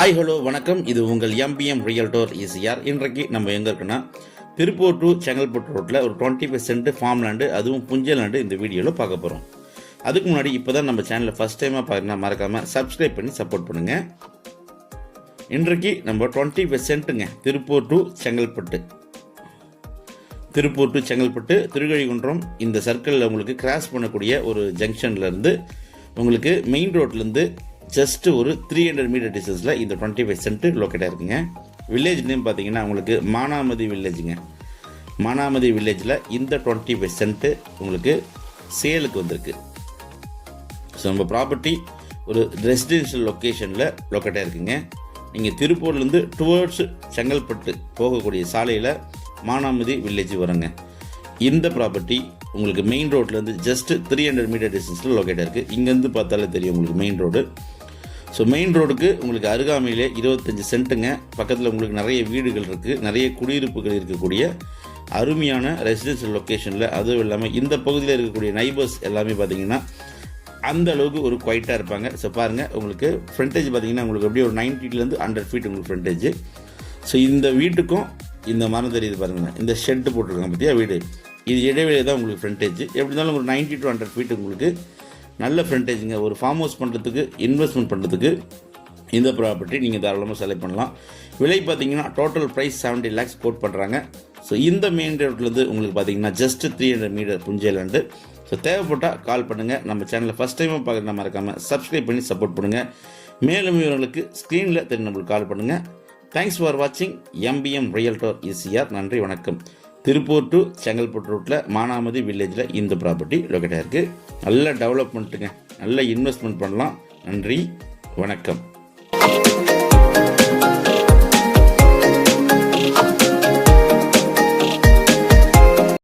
Hi hello வணக்கம். இது உங்கள் எம்பிஎம் ரியல்டோர் ஈசிஆர். இன்றைக்கு நம்ம எங்கே இருக்குன்னா திருப்பூர் டு செங்கல்பட்டு ரோட்டில் ஒரு 25 சென்ட் ஃபார்ம் லேண்டு, அதுவும் புஞ்சல் லேண்டு இந்த வீடியோவில் பார்க்க போகிறோம். அதுக்கு முன்னாடி இப்போ தான் நம்ம சேனலில் ஃபஸ்ட் டைமாக பார்க்கணும், மறக்காமல் சப்ஸ்கிரைப் பண்ணி சப்போர்ட் பண்ணுங்கள். இன்றைக்கு நம்ம 25 சென்ட்டுங்க திருப்பூர் டு செங்கல்பட்டு திருக்கழிகுன்றம் இந்த சர்க்கிளில் உங்களுக்கு கிராஸ் பண்ணக்கூடிய ஒரு ஜங்ஷன்லேருந்து உங்களுக்கு மெயின் ரோட்லேருந்து ஜஸ்ட் ஒரு 300 மீட்டர் டிஸ்டன்ஸில் இந்த 25 சென்ட் லொக்கேட்டாக இருக்குங்க. வில்லேஜ் நேம் பார்த்தீங்கன்னா உங்களுக்கு மானாமதி வில்லேஜுங்க. மானாமதி வில்லேஜில் இந்த 25 சென்ட்டு உங்களுக்கு சேலுக்கு வந்திருக்கு. ஸோ நம்ம ப்ராப்பர்ட்டி ஒரு ரெசிடென்ஷியல் லொக்கேஷனில் லொக்கேட்டாக இருக்குங்க. நீங்கள் திருப்பூர்லேருந்து டுவர்ட்ஸ் செங்கல்பட்டு போகக்கூடிய சாலையில் மானாமதி வில்லேஜ் வருங்க. இந்த ப்ராப்பர்ட்டி உங்களுக்கு மெயின் ரோட்லேருந்து ஜஸ்ட் 300 மீட்டர் டிஸ்டன்ஸில் லொக்கேட்டாக இருக்குது. இங்கேருந்து பார்த்தாலே தெரியும் உங்களுக்கு மெயின் ரோடு. ஸோ மெயின் ரோடுக்கு உங்களுக்கு அருகாமையிலே 25 சென்ட்டுங்க. பக்கத்தில் உங்களுக்கு நிறைய வீடுகள் இருக்குது, நிறைய குடியிருப்புகள் இருக்கக்கூடிய அருமையான ரெசிடென்ஷியல் லொக்கேஷனில். அதுவும் இல்லாமல் இந்த பகுதியில் இருக்கக்கூடிய நைபர்ஸ் எல்லாமே பார்த்திங்கன்னா அந்த அளவுக்கு ஒரு குவைட்டாக இருப்பாங்க. ஸோ பாருங்கள், உங்களுக்கு ஃப்ரண்டேஜ் பார்த்திங்கன்னா உங்களுக்கு அப்படியே ஒரு 90 100 ஃபீட் உங்களுக்கு ஃப்ரண்டேஜ். ஸோ இந்த வீட்டுக்கும் இந்த மரம் தெரியுது பாருங்கள், இந்த ஷெட்டு போட்டிருக்காங்க பார்த்தியா வீடு, இது இடைவெளி தான் உங்களுக்கு ஃப்ரண்டேஜ். எப்படி இருந்தாலும் ஒரு 90 to 100 ஃபீட் உங்களுக்கு நல்ல ஃப்ரண்டேஜுங்க. ஒரு ஃபார்ம் ஹவுஸ் பண்ணுறதுக்கு, இன்வெஸ்ட்மெண்ட் பண்ணுறதுக்கு இந்த ப்ராப்பர்ட்டி நீங்கள் தாராளமாக செலக்ட் பண்ணலாம். விலை பார்த்தீங்கன்னா டோட்டல் ப்ரைஸ் 70 lakhs கோட் பண்ணுறாங்க. ஸோ இந்த மெயின் ரோட்லேருந்து உங்களுக்கு பார்த்தீங்கன்னா ஜஸ்ட் 300 மீட்டர் புஞ்சல் லேண்டு. ஸோ தேவைப்பட்டால் கால் பண்ணுங்கள். நம்ம சேனலில் ஃபஸ்ட் டைமாக பார்க்குற மறக்காமல் சப்ஸ்கிரைப் பண்ணி சப்போர்ட் பண்ணுங்கள். மேலும் இவர்களுக்கு ஸ்க்ரீனில் தெரியும் நம்மளுக்கு கால் பண்ணுங்கள். தேங்க்ஸ் ஃபார் வாட்சிங் எம்பிஎம் ரியல்டோர் ஈசிஆர். நன்றி, வணக்கம். திருப்பூர் டு செங்கல்பட்டு ரோட்டில் மானாமதி வில்லேஜில் இந்த ப்ராப்பர்ட்டி லொக்கேட்டாக இருக்குது. நல்ல டெவலப்மெண்ட்டுங்க, நல்ல இன்வெஸ்ட்மெண்ட் பண்ணலாம். நன்றி, வணக்கம்.